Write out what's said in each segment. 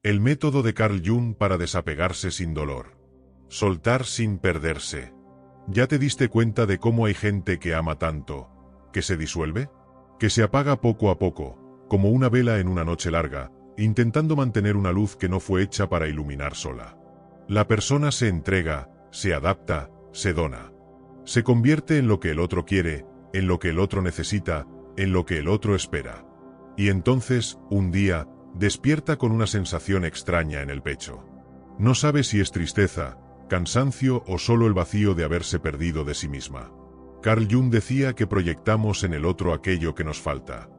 El método de Carl Jung para desapegarse sin dolor. Soltar sin perderse. ¿Ya te diste cuenta de cómo hay gente que ama tanto, que se disuelve? Que se apaga poco a poco, como una vela en una noche larga, intentando mantener una luz que no fue hecha para iluminar sola. La persona se entrega, se adapta, se dona. Se convierte en lo que el otro quiere, en lo que el otro necesita, en lo que el otro espera. Y entonces, un día, despierta con una sensación extraña en el pecho. No sabe si es tristeza, cansancio o solo el vacío de haberse perdido de sí misma. Carl Jung decía que proyectamos en el otro aquello que nos falta.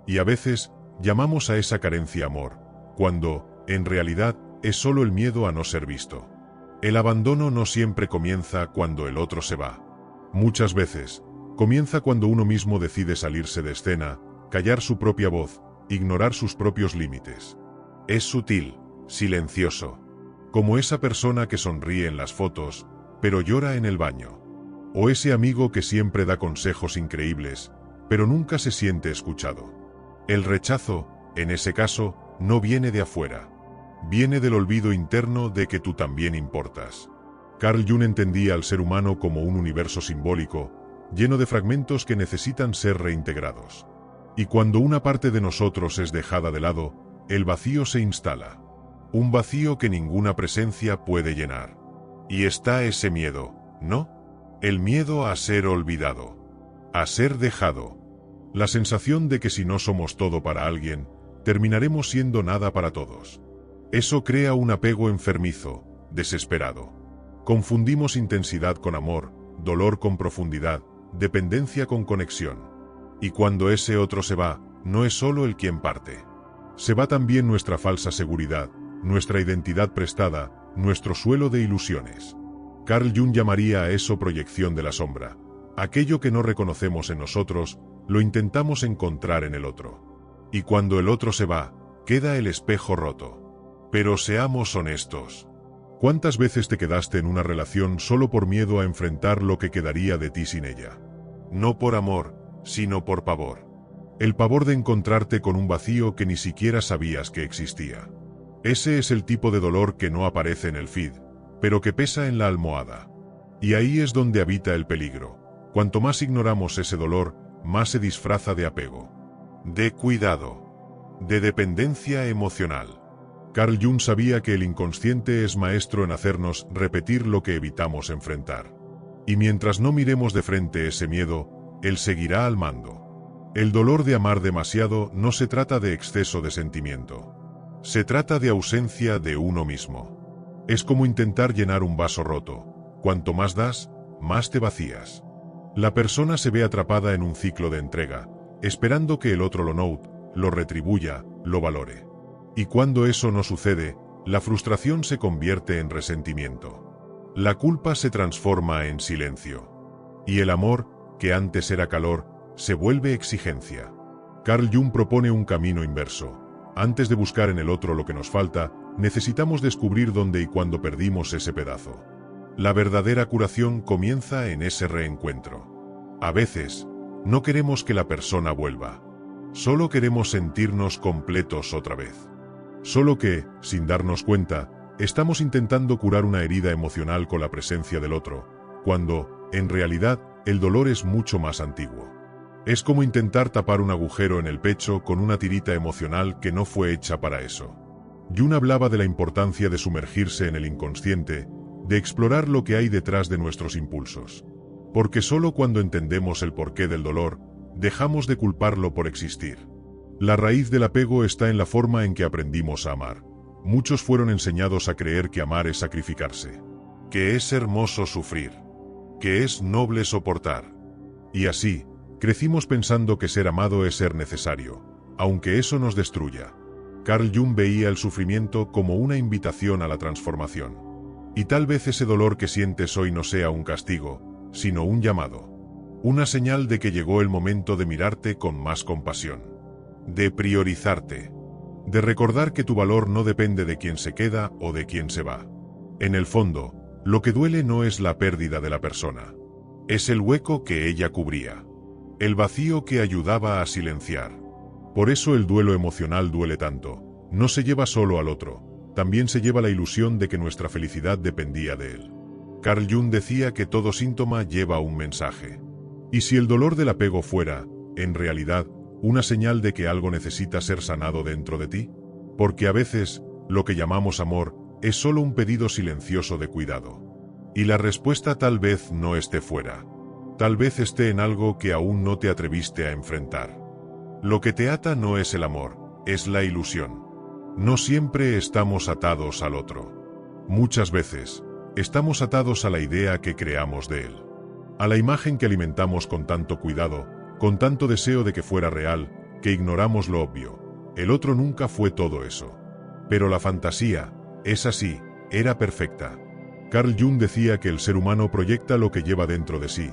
Y a veces, llamamos a esa carencia amor, cuando, en realidad, es solo el miedo a no ser visto. El abandono no siempre comienza cuando el otro se va. Muchas veces, comienza cuando uno mismo decide salirse de escena, callar su propia voz, ignorar sus propios límites. Es sutil, silencioso. Como esa persona que sonríe en las fotos, pero llora en el baño. O ese amigo que siempre da consejos increíbles, pero nunca se siente escuchado. El rechazo, en ese caso, no viene de afuera. Viene del olvido interno de que tú también importas. Carl Jung entendía al ser humano como un universo simbólico, lleno de fragmentos que necesitan ser reintegrados. Y cuando una parte de nosotros es dejada de lado, el vacío se instala. Un vacío que ninguna presencia puede llenar. Y está ese miedo, ¿no? El miedo a ser olvidado. A ser dejado. La sensación de que si no somos todo para alguien, terminaremos siendo nada para todos. Eso crea un apego enfermizo, desesperado. Confundimos intensidad con amor, dolor con profundidad, dependencia con conexión. Y cuando ese otro se va, no es solo el quien parte. Se va también nuestra falsa seguridad, nuestra identidad prestada, nuestro suelo de ilusiones. Carl Jung llamaría a eso proyección de la sombra. Aquello que no reconocemos en nosotros, lo intentamos encontrar en el otro. Y cuando el otro se va, queda el espejo roto. Pero seamos honestos. ¿Cuántas veces te quedaste en una relación solo por miedo a enfrentar lo que quedaría de ti sin ella? No por amor, sino por pavor. El pavor de encontrarte con un vacío que ni siquiera sabías que existía. Ese es el tipo de dolor que no aparece en el feed, pero que pesa en la almohada. Y ahí es donde habita el peligro. Cuanto más ignoramos ese dolor, más se disfraza de apego. De cuidado. De dependencia emocional. Carl Jung sabía que el inconsciente es maestro en hacernos repetir lo que evitamos enfrentar. Y mientras no miremos de frente ese miedo, él seguirá al mando. El dolor de amar demasiado no se trata de exceso de sentimiento. Se trata de ausencia de uno mismo. Es como intentar llenar un vaso roto. Cuanto más das, más te vacías. La persona se ve atrapada en un ciclo de entrega, esperando que el otro lo note, lo retribuya, lo valore. Y cuando eso no sucede, la frustración se convierte en resentimiento. La culpa se transforma en silencio. Y el amor, que antes era calor, se vuelve exigencia. Carl Jung propone un camino inverso. Antes de buscar en el otro lo que nos falta, necesitamos descubrir dónde y cuándo perdimos ese pedazo. La verdadera curación comienza en ese reencuentro. A veces, no queremos que la persona vuelva. Solo queremos sentirnos completos otra vez. Solo que, sin darnos cuenta, estamos intentando curar una herida emocional con la presencia del otro, cuando, en realidad, el dolor es mucho más antiguo. Es como intentar tapar un agujero en el pecho con una tirita emocional que no fue hecha para eso. Jung hablaba de la importancia de sumergirse en el inconsciente, de explorar lo que hay detrás de nuestros impulsos. Porque solo cuando entendemos el porqué del dolor, dejamos de culparlo por existir. La raíz del apego está en la forma en que aprendimos a amar. Muchos fueron enseñados a creer que amar es sacrificarse, que es hermoso sufrir, que es noble soportar. Y así, crecimos pensando que ser amado es ser necesario, aunque eso nos destruya. Carl Jung veía el sufrimiento como una invitación a la transformación. Y tal vez ese dolor que sientes hoy no sea un castigo, sino un llamado. Una señal de que llegó el momento de mirarte con más compasión. De priorizarte. De recordar que tu valor no depende de quién se queda o de quién se va. En el fondo, lo que duele no es la pérdida de la persona. Es el hueco que ella cubría. El vacío que ayudaba a silenciar. Por eso el duelo emocional duele tanto. No se lleva solo al otro, también se lleva la ilusión de que nuestra felicidad dependía de él. Carl Jung decía que todo síntoma lleva un mensaje. ¿Y si el dolor del apego fuera, en realidad, una señal de que algo necesita ser sanado dentro de ti? Porque a veces, lo que llamamos amor, es solo un pedido silencioso de cuidado. Y la respuesta tal vez no esté fuera. Tal vez esté en algo que aún no te atreviste a enfrentar. Lo que te ata no es el amor, es la ilusión. No siempre estamos atados al otro. Muchas veces, estamos atados a la idea que creamos de él. A la imagen que alimentamos con tanto cuidado, con tanto deseo de que fuera real, que ignoramos lo obvio. El otro nunca fue todo eso. Pero la fantasía, esa sí, era perfecta. Carl Jung decía que el ser humano proyecta lo que lleva dentro de sí,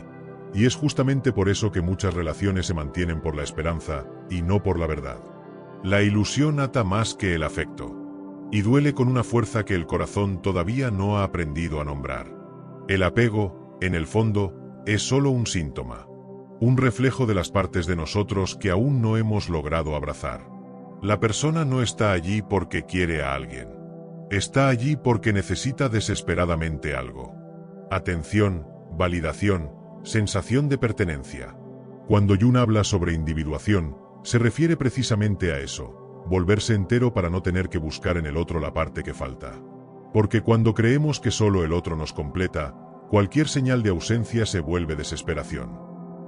y es justamente por eso que muchas relaciones se mantienen por la esperanza, y no por la verdad. La ilusión ata más que el afecto, y duele con una fuerza que el corazón todavía no ha aprendido a nombrar. El apego, en el fondo, es solo un síntoma, un reflejo de las partes de nosotros que aún no hemos logrado abrazar. La persona no está allí porque quiere a alguien. Está allí porque necesita desesperadamente algo. Atención, validación, sensación de pertenencia. Cuando Jung habla sobre individuación, se refiere precisamente a eso, volverse entero para no tener que buscar en el otro la parte que falta. Porque cuando creemos que solo el otro nos completa, cualquier señal de ausencia se vuelve desesperación.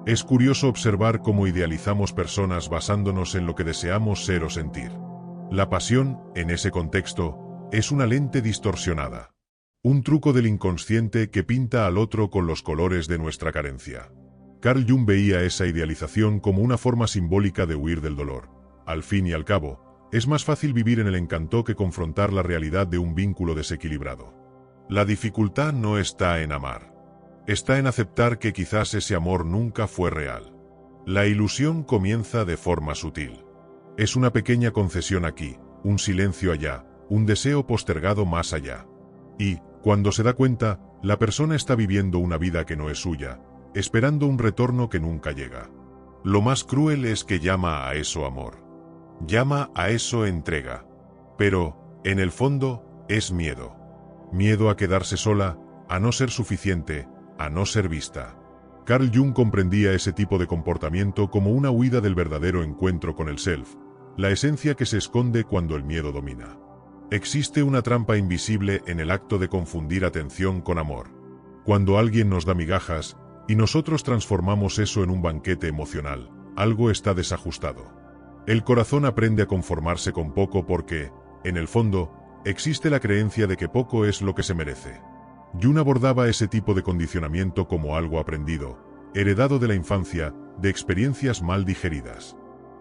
Es curioso observar cómo idealizamos personas basándonos en lo que deseamos ser o sentir. La pasión, en ese contexto, es una lente distorsionada. Un truco del inconsciente que pinta al otro con los colores de nuestra carencia. Carl Jung veía esa idealización como una forma simbólica de huir del dolor. Al fin y al cabo, es más fácil vivir en el encanto que confrontar la realidad de un vínculo desequilibrado. La dificultad no está en amar. Está en aceptar que quizás ese amor nunca fue real. La ilusión comienza de forma sutil. Es una pequeña concesión aquí, un silencio allá, un deseo postergado más allá. Y, cuando se da cuenta, la persona está viviendo una vida que no es suya, esperando un retorno que nunca llega. Lo más cruel es que llama a eso amor. Llama a eso entrega. Pero, en el fondo, es miedo. Miedo a quedarse sola, a no ser suficiente, a no ser vista. Carl Jung comprendía ese tipo de comportamiento como una huida del verdadero encuentro con el self, la esencia que se esconde cuando el miedo domina. Existe una trampa invisible en el acto de confundir atención con amor. Cuando alguien nos da migajas, y nosotros transformamos eso en un banquete emocional, algo está desajustado. El corazón aprende a conformarse con poco porque, en el fondo, existe la creencia de que poco es lo que se merece. Jung abordaba ese tipo de condicionamiento como algo aprendido, heredado de la infancia, de experiencias mal digeridas.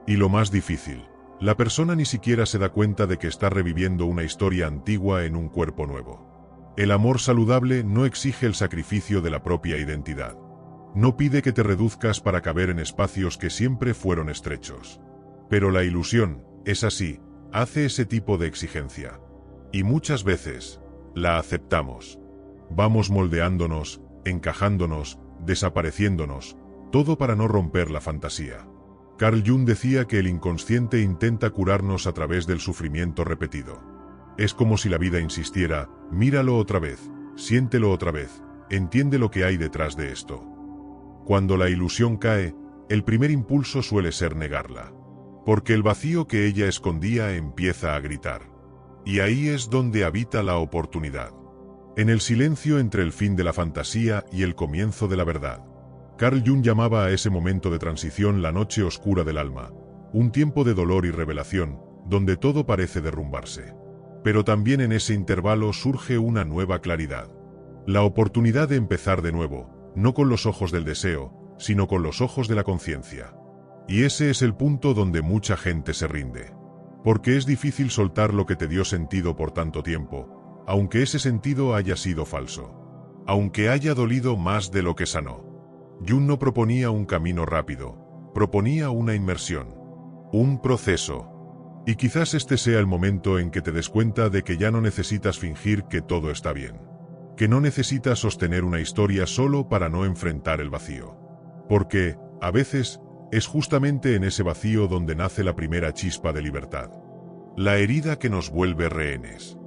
Y lo más difícil, la persona ni siquiera se da cuenta de que está reviviendo una historia antigua en un cuerpo nuevo. El amor saludable no exige el sacrificio de la propia identidad. No pide que te reduzcas para caber en espacios que siempre fueron estrechos. Pero la ilusión, es así, hace ese tipo de exigencia. Y muchas veces, la aceptamos. Vamos moldeándonos, encajándonos, desapareciéndonos, todo para no romper la fantasía. Carl Jung decía que el inconsciente intenta curarnos a través del sufrimiento repetido. Es como si la vida insistiera, míralo otra vez, siéntelo otra vez, entiende lo que hay detrás de esto. Cuando la ilusión cae, el primer impulso suele ser negarla. Porque el vacío que ella escondía empieza a gritar. Y ahí es donde habita la oportunidad. En el silencio entre el fin de la fantasía y el comienzo de la verdad. Carl Jung llamaba a ese momento de transición la noche oscura del alma, un tiempo de dolor y revelación, donde todo parece derrumbarse. Pero también en ese intervalo surge una nueva claridad. La oportunidad de empezar de nuevo, no con los ojos del deseo, sino con los ojos de la conciencia. Y ese es el punto donde mucha gente se rinde. Porque es difícil soltar lo que te dio sentido por tanto tiempo, aunque ese sentido haya sido falso. Aunque haya dolido más de lo que sanó. Jung no proponía un camino rápido, proponía una inmersión. Un proceso. Y quizás este sea el momento en que te des cuenta de que ya no necesitas fingir que todo está bien. Que no necesitas sostener una historia solo para no enfrentar el vacío. Porque, a veces, es justamente en ese vacío donde nace la primera chispa de libertad. La herida que nos vuelve rehenes.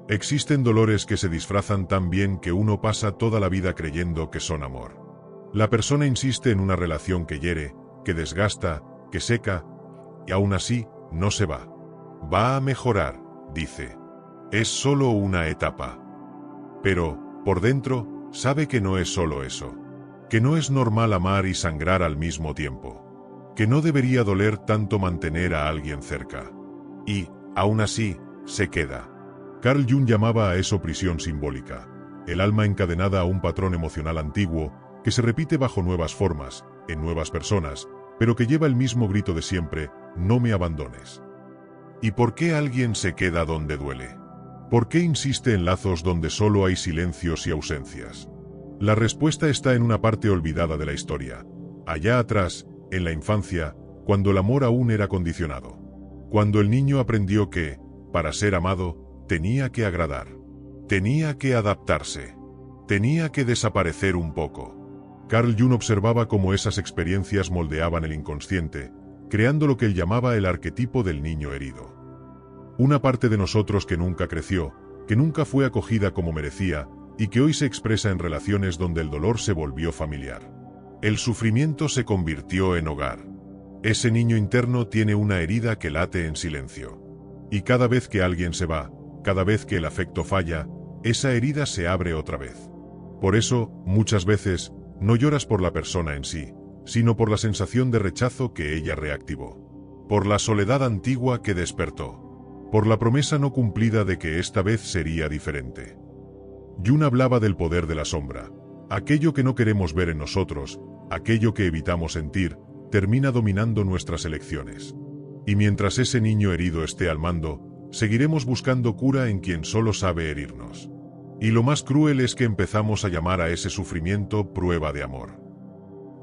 Existen dolores que se disfrazan tan bien que uno pasa toda la vida creyendo que son amor. La persona insiste en una relación que hiere, que desgasta, que seca, y aún así, no se va. Va a mejorar, dice. Es solo una etapa. Pero, por dentro, sabe que no es solo eso. Que no es normal amar y sangrar al mismo tiempo. Que no debería doler tanto mantener a alguien cerca. Y, aún así, se queda. Carl Jung llamaba a eso prisión simbólica. El alma encadenada a un patrón emocional antiguo, que se repite bajo nuevas formas, en nuevas personas, pero que lleva el mismo grito de siempre: no me abandones. ¿Y por qué alguien se queda donde duele? ¿Por qué insiste en lazos donde solo hay silencios y ausencias? La respuesta está en una parte olvidada de la historia. Allá atrás, en la infancia, cuando el amor aún era condicionado. Cuando el niño aprendió que, para ser amado, tenía que agradar. Tenía que adaptarse. Tenía que desaparecer un poco. Carl Jung observaba cómo esas experiencias moldeaban el inconsciente, creando lo que él llamaba el arquetipo del niño herido. Una parte de nosotros que nunca creció, que nunca fue acogida como merecía, y que hoy se expresa en relaciones donde el dolor se volvió familiar. El sufrimiento se convirtió en hogar. Ese niño interno tiene una herida que late en silencio. Y cada vez que alguien se va, cada vez que el afecto falla, esa herida se abre otra vez. Por eso, muchas veces, no lloras por la persona en sí, sino por la sensación de rechazo que ella reactivó. Por la soledad antigua que despertó. Por la promesa no cumplida de que esta vez sería diferente. Jung hablaba del poder de la sombra. Aquello que no queremos ver en nosotros, aquello que evitamos sentir, termina dominando nuestras elecciones. Y mientras ese niño herido esté al mando, seguiremos buscando cura en quien solo sabe herirnos. Y lo más cruel es que empezamos a llamar a ese sufrimiento prueba de amor.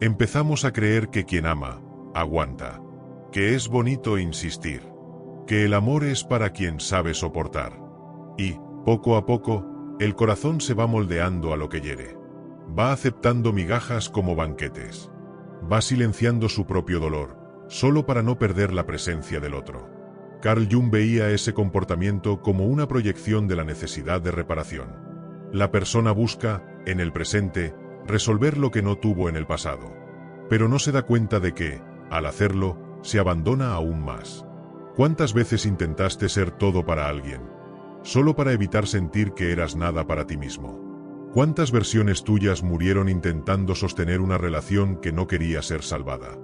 Empezamos a creer que quien ama, aguanta. Que es bonito insistir. Que el amor es para quien sabe soportar. Y, poco a poco, el corazón se va moldeando a lo que hiere. Va aceptando migajas como banquetes. Va silenciando su propio dolor, solo para no perder la presencia del otro. Carl Jung veía ese comportamiento como una proyección de la necesidad de reparación. La persona busca, en el presente, resolver lo que no tuvo en el pasado. Pero no se da cuenta de que, al hacerlo, se abandona aún más. ¿Cuántas veces intentaste ser todo para alguien, solo para evitar sentir que eras nada para ti mismo? ¿Cuántas versiones tuyas murieron intentando sostener una relación que no quería ser salvada?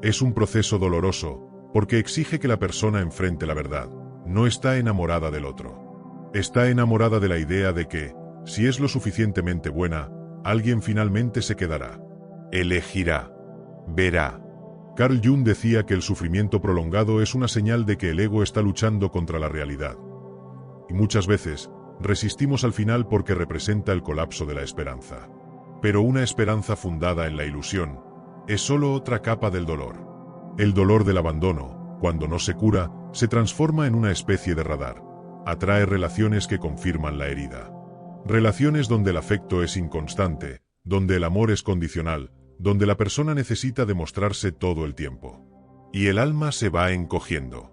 Es un proceso doloroso, porque exige que la persona enfrente la verdad. No está enamorada del otro. Está enamorada de la idea de que, si es lo suficientemente buena, alguien finalmente se quedará. Elegirá. Verá. Carl Jung decía que el sufrimiento prolongado es una señal de que el ego está luchando contra la realidad. Y muchas veces, resistimos al final porque representa el colapso de la esperanza. Pero una esperanza fundada en la ilusión es solo otra capa del dolor. El dolor del abandono, cuando no se cura, se transforma en una especie de radar. Atrae relaciones que confirman la herida. Relaciones donde el afecto es inconstante, donde el amor es condicional, donde la persona necesita demostrarse todo el tiempo. Y el alma se va encogiendo.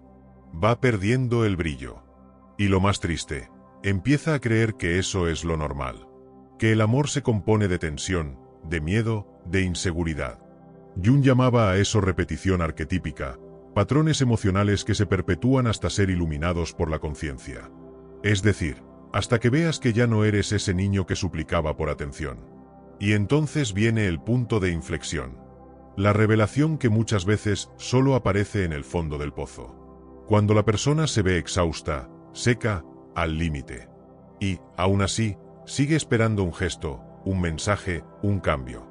Va perdiendo el brillo. Y lo más triste, empieza a creer que eso es lo normal. Que el amor se compone de tensión, de miedo, de inseguridad. Jung llamaba a eso repetición arquetípica, patrones emocionales que se perpetúan hasta ser iluminados por la conciencia. Es decir, hasta que veas que ya no eres ese niño que suplicaba por atención. Y entonces viene el punto de inflexión. La revelación que muchas veces solo aparece en el fondo del pozo. Cuando la persona se ve exhausta, seca, al límite. Y, aún así, sigue esperando un gesto, un mensaje, un cambio.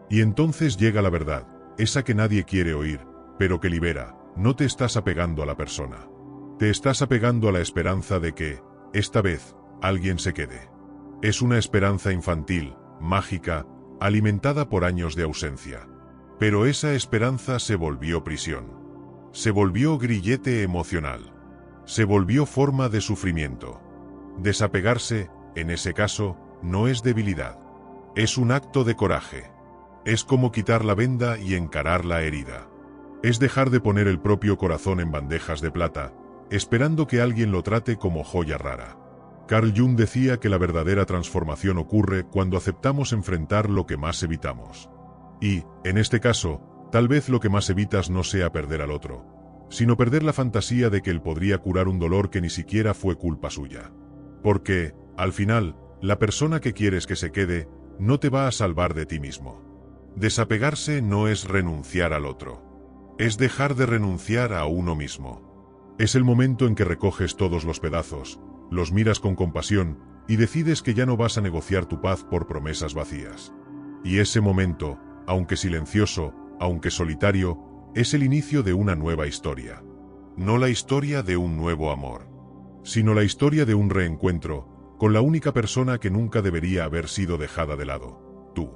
Y entonces llega la verdad, esa que nadie quiere oír, pero que libera. No te estás apegando a la persona. Te estás apegando a la esperanza de que, esta vez, alguien se quede. Es una esperanza infantil, mágica, alimentada por años de ausencia. Pero esa esperanza se volvió prisión. Se volvió grillete emocional. Se volvió forma de sufrimiento. Desapegarse, en ese caso, no es debilidad. Es un acto de coraje. Es como quitar la venda y encarar la herida. Es dejar de poner el propio corazón en bandejas de plata, esperando que alguien lo trate como joya rara. Carl Jung decía que la verdadera transformación ocurre cuando aceptamos enfrentar lo que más evitamos. Y, en este caso, tal vez lo que más evitas no sea perder al otro, sino perder la fantasía de que él podría curar un dolor que ni siquiera fue culpa suya. Porque, al final, la persona que quieres que se quede, no te va a salvar de ti mismo. Desapegarse no es renunciar al otro. Es dejar de renunciar a uno mismo. Es el momento en que recoges todos los pedazos, los miras con compasión y decides que ya no vas a negociar tu paz por promesas vacías. Y ese momento, aunque silencioso, aunque solitario, es el inicio de una nueva historia. No la historia de un nuevo amor, sino la historia de un reencuentro con la única persona que nunca debería haber sido dejada de lado, tú.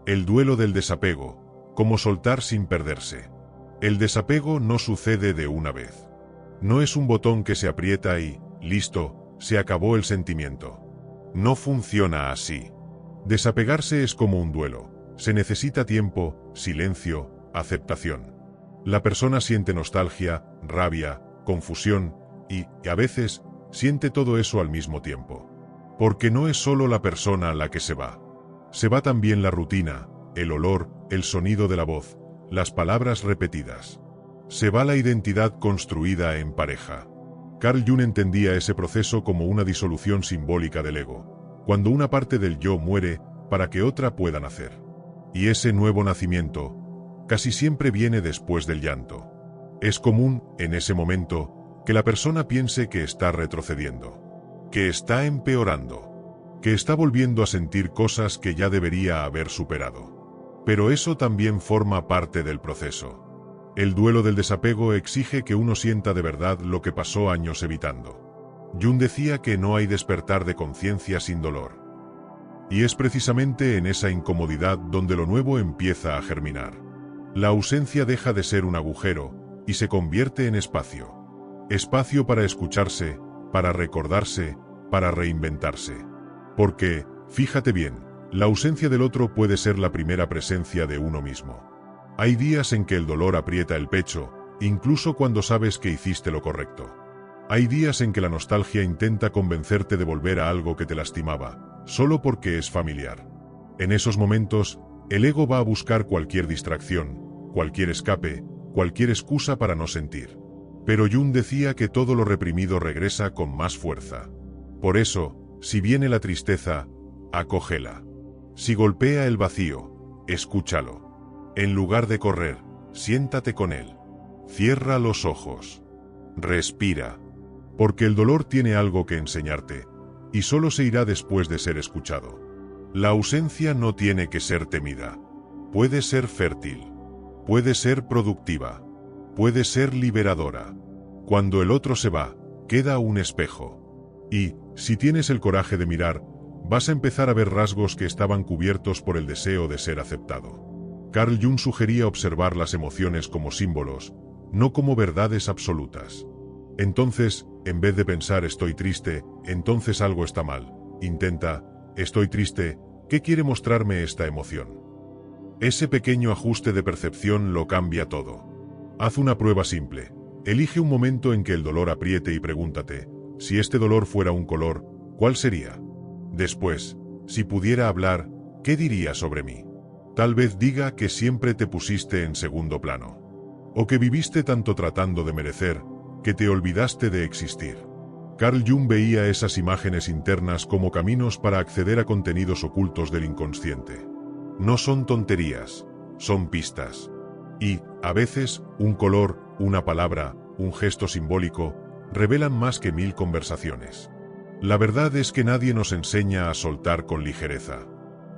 El duelo del desapego, como soltar sin perderse. El desapego no sucede de una vez. No es un botón que se aprieta y, listo, se acabó el sentimiento. No funciona así. Desapegarse es como un duelo. Se necesita tiempo, silencio, aceptación. La persona siente nostalgia, rabia, confusión y, a veces, siente todo eso al mismo tiempo. Porque no es solo la persona la que se va. Se va también la rutina, el olor, el sonido de la voz, las palabras repetidas. Se va la identidad construida en pareja. Carl Jung entendía ese proceso como una disolución simbólica del ego, cuando una parte del yo muere para que otra pueda nacer. Y ese nuevo nacimiento casi siempre viene después del llanto. Es común, en ese momento, que la persona piense que está retrocediendo, que está empeorando, que está volviendo a sentir cosas que ya debería haber superado. Pero eso también forma parte del proceso. El duelo del desapego exige que uno sienta de verdad lo que pasó años evitando. Jung decía que no hay despertar de conciencia sin dolor. Y es precisamente en esa incomodidad donde lo nuevo empieza a germinar. La ausencia deja de ser un agujero y se convierte en espacio. Espacio para escucharse, para recordarse, para reinventarse. Porque, fíjate bien, la ausencia del otro puede ser la primera presencia de uno mismo. Hay días en que el dolor aprieta el pecho, incluso cuando sabes que hiciste lo correcto. Hay días en que la nostalgia intenta convencerte de volver a algo que te lastimaba, solo porque es familiar. En esos momentos, el ego va a buscar cualquier distracción, cualquier escape, cualquier excusa para no sentir. Pero Jung decía que todo lo reprimido regresa con más fuerza. Por eso, si viene la tristeza, acógela. Si golpea el vacío, escúchalo. En lugar de correr, siéntate con él. Cierra los ojos. Respira. Porque el dolor tiene algo que enseñarte, y solo se irá después de ser escuchado. La ausencia no tiene que ser temida. Puede ser fértil. Puede ser productiva. Puede ser liberadora. Cuando el otro se va, queda un espejo. Y, si tienes el coraje de mirar, vas a empezar a ver rasgos que estaban cubiertos por el deseo de ser aceptado. Carl Jung sugería observar las emociones como símbolos, no como verdades absolutas. Entonces, en vez de pensar estoy triste, entonces algo está mal, intenta, estoy triste, ¿qué quiere mostrarme esta emoción? Ese pequeño ajuste de percepción lo cambia todo. Haz una prueba simple. Elige un momento en que el dolor apriete y pregúntate, si este dolor fuera un color, ¿cuál sería? Después, si pudiera hablar, ¿qué diría sobre mí? Tal vez diga que siempre te pusiste en segundo plano. O que viviste tanto tratando de merecer, que te olvidaste de existir. Carl Jung veía esas imágenes internas como caminos para acceder a contenidos ocultos del inconsciente. No son tonterías, son pistas. Y, a veces, un color, una palabra, un gesto simbólico, revelan más que 1000 conversaciones. La verdad es que nadie nos enseña a soltar con ligereza.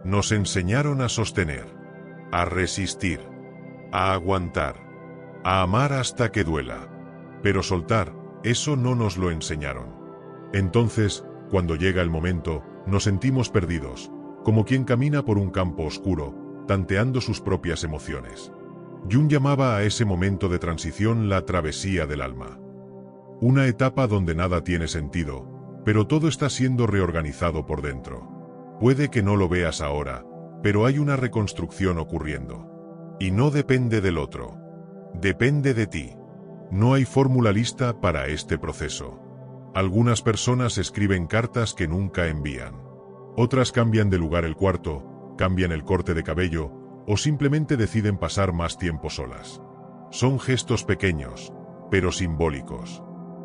Nos enseñaron a sostener, a resistir, a aguantar, a amar hasta que duela. Pero soltar, eso no nos lo enseñaron. Entonces, cuando llega el momento, nos sentimos perdidos, como quien camina por un campo oscuro, tanteando sus propias emociones. Jung llamaba a ese momento de transición la travesía del alma. Una etapa donde nada tiene sentido, pero todo está siendo reorganizado por dentro. Puede que no lo veas ahora, pero hay una reconstrucción ocurriendo. Y no depende del otro. Depende de ti. No hay fórmula lista para este proceso. Algunas personas escriben cartas que nunca envían. Otras cambian de lugar el cuarto, cambian el corte de cabello, o simplemente deciden pasar más tiempo solas. Son gestos pequeños, pero simbólicos.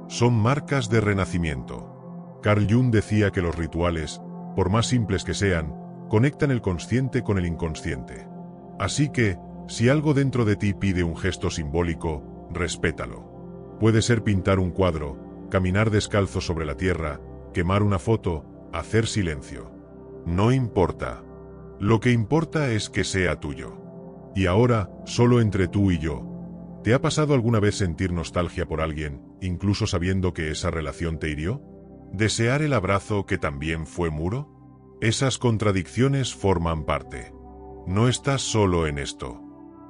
Son marcas de renacimiento. Carl Jung decía que los rituales, por más simples que sean, conectan el consciente con el inconsciente. Así que, si algo dentro de ti pide un gesto simbólico, respétalo. Puede ser pintar un cuadro, caminar descalzo sobre la tierra, quemar una foto, hacer silencio. No importa. Lo que importa es que sea tuyo. Y ahora, solo entre tú y yo. ¿Te ha pasado alguna vez sentir nostalgia por alguien, incluso sabiendo que esa relación te hirió? ¿Desear el abrazo que también fue muro? Esas contradicciones forman parte. No estás solo en esto.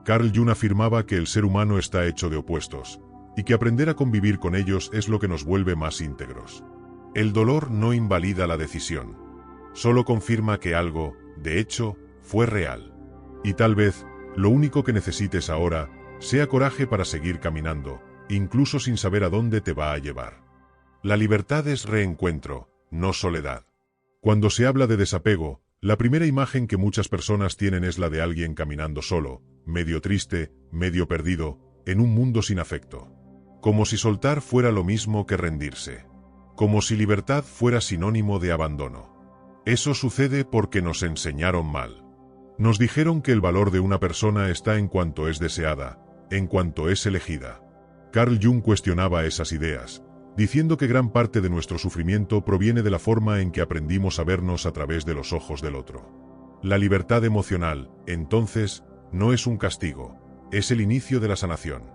Carl Jung afirmaba que el ser humano está hecho de opuestos, y que aprender a convivir con ellos es lo que nos vuelve más íntegros. El dolor no invalida la decisión. Solo confirma que algo, de hecho, fue real. Y tal vez, lo único que necesites ahora, sea coraje para seguir caminando, incluso sin saber a dónde te va a llevar. La libertad es reencuentro, no soledad. Cuando se habla de desapego, la primera imagen que muchas personas tienen es la de alguien caminando solo, medio triste, medio perdido, en un mundo sin afecto. Como si soltar fuera lo mismo que rendirse. Como si libertad fuera sinónimo de abandono. Eso sucede porque nos enseñaron mal. Nos dijeron que el valor de una persona está en cuanto es deseada, en cuanto es elegida. Carl Jung cuestionaba esas ideas, diciendo que gran parte de nuestro sufrimiento proviene de la forma en que aprendimos a vernos a través de los ojos del otro. La libertad emocional, entonces, no es un castigo, es el inicio de la sanación.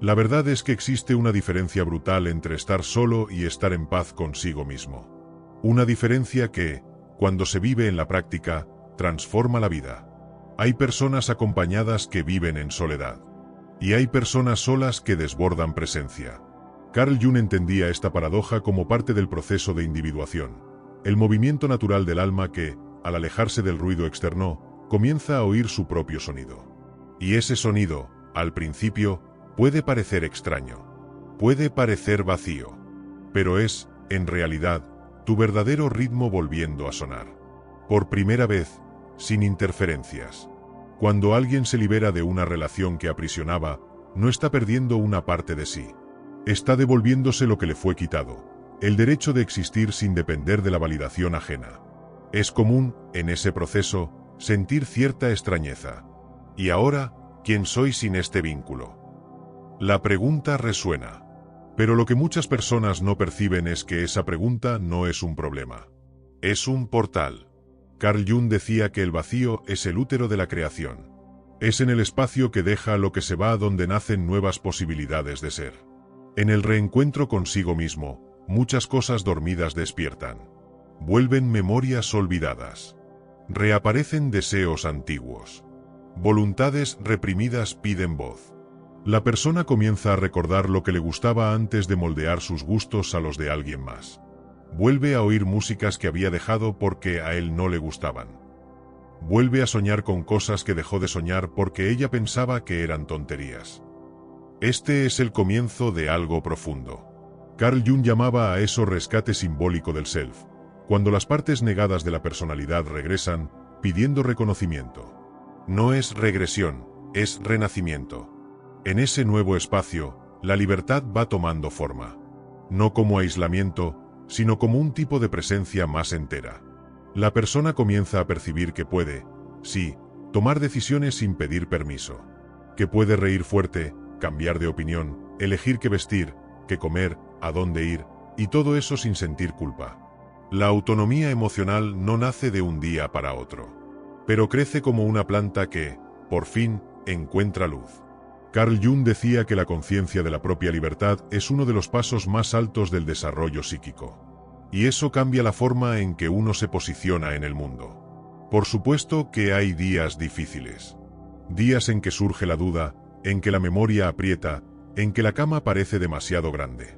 La verdad es que existe una diferencia brutal entre estar solo y estar en paz consigo mismo. Una diferencia que, cuando se vive en la práctica, transforma la vida. Hay personas acompañadas que viven en soledad. Y hay personas solas que desbordan presencia. Carl Jung entendía esta paradoja como parte del proceso de individuación, el movimiento natural del alma que, al alejarse del ruido externo, comienza a oír su propio sonido. Y ese sonido, al principio, puede parecer extraño. Puede parecer vacío. Pero es, en realidad, tu verdadero ritmo volviendo a sonar. Por primera vez, sin interferencias. Cuando alguien se libera de una relación que aprisionaba, no está perdiendo una parte de sí. Está devolviéndose lo que le fue quitado, el derecho de existir sin depender de la validación ajena. Es común, en ese proceso, sentir cierta extrañeza. ¿Y ahora, quién soy sin este vínculo? La pregunta resuena. Pero lo que muchas personas no perciben es que esa pregunta no es un problema. Es un portal. Carl Jung decía que el vacío es el útero de la creación. Es en el espacio que deja lo que se va donde nacen nuevas posibilidades de ser. En el reencuentro consigo mismo, muchas cosas dormidas despiertan. Vuelven memorias olvidadas. Reaparecen deseos antiguos. Voluntades reprimidas piden voz. La persona comienza a recordar lo que le gustaba antes de moldear sus gustos a los de alguien más. Vuelve a oír músicas que había dejado porque a él no le gustaban. Vuelve a soñar con cosas que dejó de soñar porque ella pensaba que eran tonterías. Este es el comienzo de algo profundo. Carl Jung llamaba a eso rescate simbólico del self, cuando las partes negadas de la personalidad regresan, pidiendo reconocimiento. No es regresión, es renacimiento. En ese nuevo espacio, la libertad va tomando forma. No como aislamiento, sino como un tipo de presencia más entera. La persona comienza a percibir que puede, sí, tomar decisiones sin pedir permiso. Que puede reír fuerte, cambiar de opinión, elegir qué vestir, qué comer, a dónde ir, y todo eso sin sentir culpa. La autonomía emocional no nace de un día para otro, pero crece como una planta que, por fin, encuentra luz. Carl Jung decía que la conciencia de la propia libertad es uno de los pasos más altos del desarrollo psíquico. Y eso cambia la forma en que uno se posiciona en el mundo. Por supuesto que hay días difíciles. Días en que surge la duda, en que la memoria aprieta, en que la cama parece demasiado grande.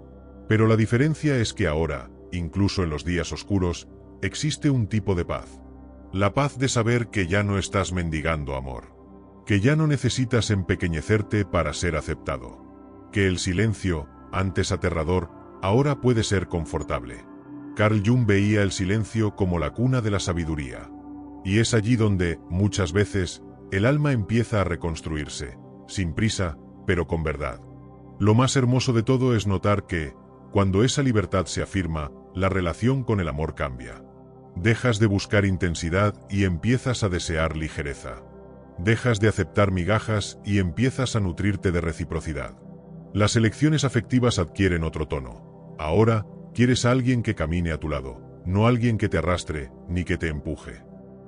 Pero la diferencia es que ahora, incluso en los días oscuros, existe un tipo de paz. La paz de saber que ya no estás mendigando amor. Que ya no necesitas empequeñecerte para ser aceptado. Que el silencio, antes aterrador, ahora puede ser confortable. Carl Jung veía el silencio como la cuna de la sabiduría. Y es allí donde, muchas veces, el alma empieza a reconstruirse, sin prisa, pero con verdad. Lo más hermoso de todo es notar que, cuando esa libertad se afirma, la relación con el amor cambia. Dejas de buscar intensidad y empiezas a desear ligereza. Dejas de aceptar migajas y empiezas a nutrirte de reciprocidad. Las elecciones afectivas adquieren otro tono. Ahora, quieres a alguien que camine a tu lado, no alguien que te arrastre, ni que te empuje.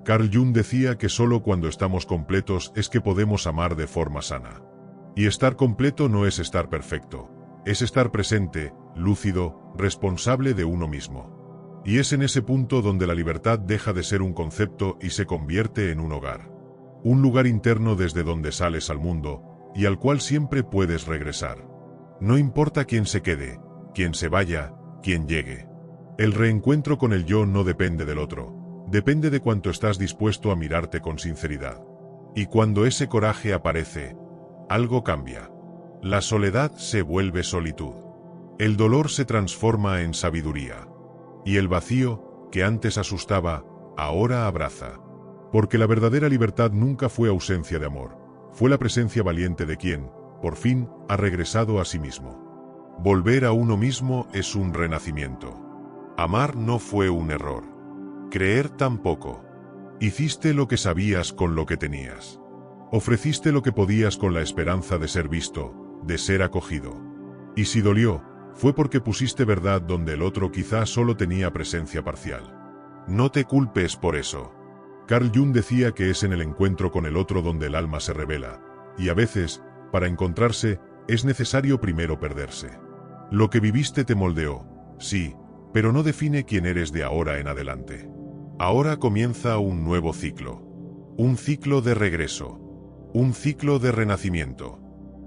Carl Jung decía que solo cuando estamos completos es que podemos amar de forma sana. Y estar completo no es estar perfecto, es estar presente, lúcido, responsable de uno mismo. Y es en ese punto donde la libertad deja de ser un concepto y se convierte en un hogar. Un lugar interno desde donde sales al mundo, y al cual siempre puedes regresar. No importa quién se quede, quién se vaya, quién llegue. El reencuentro con el yo no depende del otro, depende de cuánto estás dispuesto a mirarte con sinceridad. Y cuando ese coraje aparece, algo cambia. La soledad se vuelve solitud. El dolor se transforma en sabiduría. Y el vacío, que antes asustaba, ahora abraza. Porque la verdadera libertad nunca fue ausencia de amor, fue la presencia valiente de quien, por fin, ha regresado a sí mismo. Volver a uno mismo es un renacimiento. Amar no fue un error. Creer tampoco. Hiciste lo que sabías con lo que tenías. Ofreciste lo que podías con la esperanza de ser visto, de ser acogido. Y si dolió, fue porque pusiste verdad donde el otro quizá solo tenía presencia parcial. No te culpes por eso. Carl Jung decía que es en el encuentro con el otro donde el alma se revela, y a veces, para encontrarse, es necesario primero perderse. Lo que viviste te moldeó, sí, pero no define quién eres de ahora en adelante. Ahora comienza un nuevo ciclo. Un ciclo de regreso. Un ciclo de renacimiento.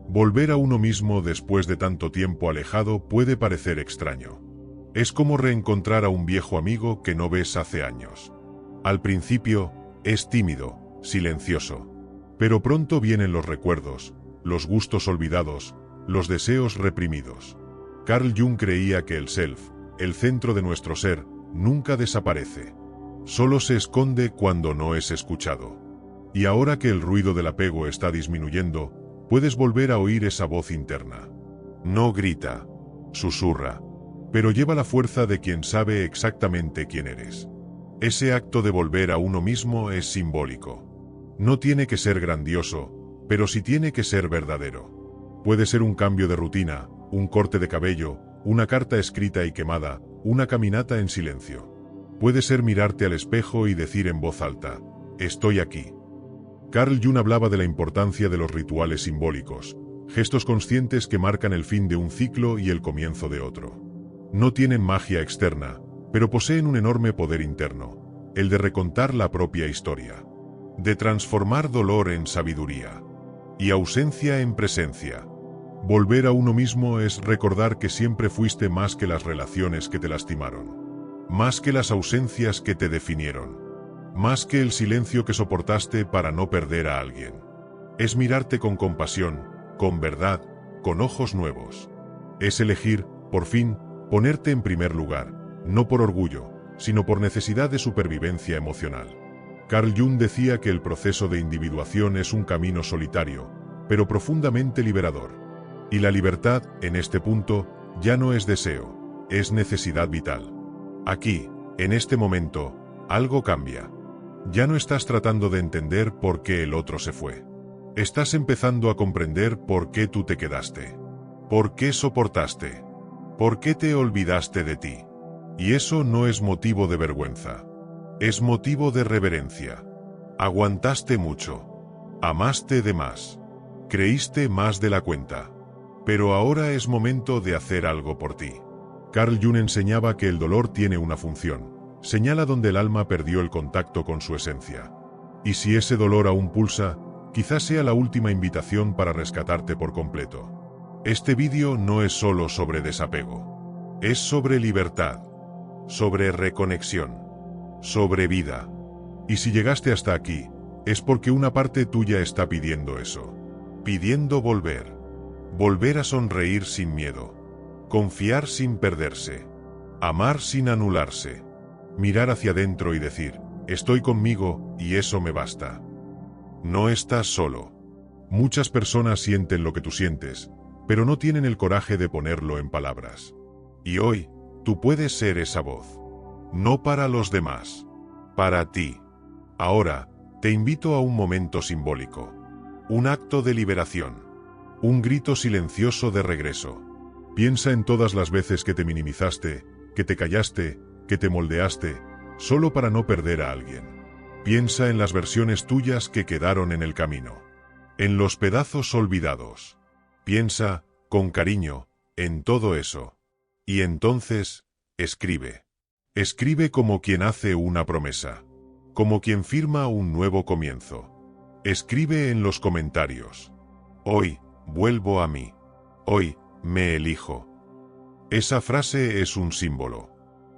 Volver a uno mismo después de tanto tiempo alejado puede parecer extraño. Es como reencontrar a un viejo amigo que no ves hace años. Al principio, es tímido, silencioso. Pero pronto vienen los recuerdos, los gustos olvidados, los deseos reprimidos. Carl Jung creía que el self, el centro de nuestro ser, nunca desaparece. Solo se esconde cuando no es escuchado. Y ahora que el ruido del apego está disminuyendo, puedes volver a oír esa voz interna. No grita, susurra, pero lleva la fuerza de quien sabe exactamente quién eres. Ese acto de volver a uno mismo es simbólico. No tiene que ser grandioso, pero sí tiene que ser verdadero. Puede ser un cambio de rutina, un corte de cabello, una carta escrita y quemada, una caminata en silencio. Puede ser mirarte al espejo y decir en voz alta, estoy aquí. Carl Jung hablaba de la importancia de los rituales simbólicos, gestos conscientes que marcan el fin de un ciclo y el comienzo de otro. No tienen magia externa, pero poseen un enorme poder interno, el de recontar la propia historia, de transformar dolor en sabiduría y ausencia en presencia. Volver a uno mismo es recordar que siempre fuiste más que las relaciones que te lastimaron, más que las ausencias que te definieron, más que el silencio que soportaste para no perder a alguien. Es mirarte con compasión, con verdad, con ojos nuevos. Es elegir, por fin, ponerte en primer lugar, no por orgullo, sino por necesidad de supervivencia emocional. Carl Jung decía que el proceso de individuación es un camino solitario, pero profundamente liberador. Y la libertad, en este punto, ya no es deseo, es necesidad vital. Aquí, en este momento, algo cambia. Ya no estás tratando de entender por qué el otro se fue. Estás empezando a comprender por qué tú te quedaste. ¿Por qué soportaste? ¿Por qué te olvidaste de ti? Y eso no es motivo de vergüenza. Es motivo de reverencia. Aguantaste mucho. Amaste de más. Creíste más de la cuenta. Pero ahora es momento de hacer algo por ti. Carl Jung enseñaba que el dolor tiene una función. Señala donde el alma perdió el contacto con su esencia. Y si ese dolor aún pulsa, quizás sea la última invitación para rescatarte por completo. Este vídeo no es solo sobre desapego. Es sobre libertad. Sobre reconexión. Sobre vida. Y si llegaste hasta aquí, es porque una parte tuya está pidiendo eso. Pidiendo volver. Volver a sonreír sin miedo. Confiar sin perderse. Amar sin anularse. Mirar hacia adentro y decir, estoy conmigo, y eso me basta. No estás solo. Muchas personas sienten lo que tú sientes, pero no tienen el coraje de ponerlo en palabras. Y hoy, tú puedes ser esa voz. No para los demás. Para ti. Ahora, te invito a un momento simbólico. Un acto de liberación. Un grito silencioso de regreso. Piensa en todas las veces que te minimizaste, que te callaste, que te moldeaste, solo para no perder a alguien. Piensa en las versiones tuyas que quedaron en el camino. En los pedazos olvidados. Piensa, con cariño, en todo eso. Y entonces, escribe. Escribe como quien hace una promesa. Como quien firma un nuevo comienzo. Escribe en los comentarios. Hoy, vuelvo a mí. Hoy, me elijo. Esa frase es un símbolo.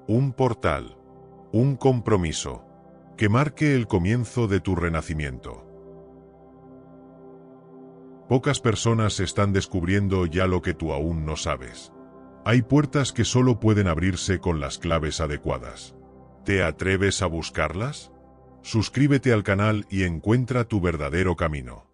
Un portal. Un compromiso. Que marque el comienzo de tu renacimiento. Pocas personas están descubriendo ya lo que tú aún no sabes. Hay puertas que solo pueden abrirse con las claves adecuadas. ¿Te atreves a buscarlas? Suscríbete al canal y encuentra tu verdadero camino.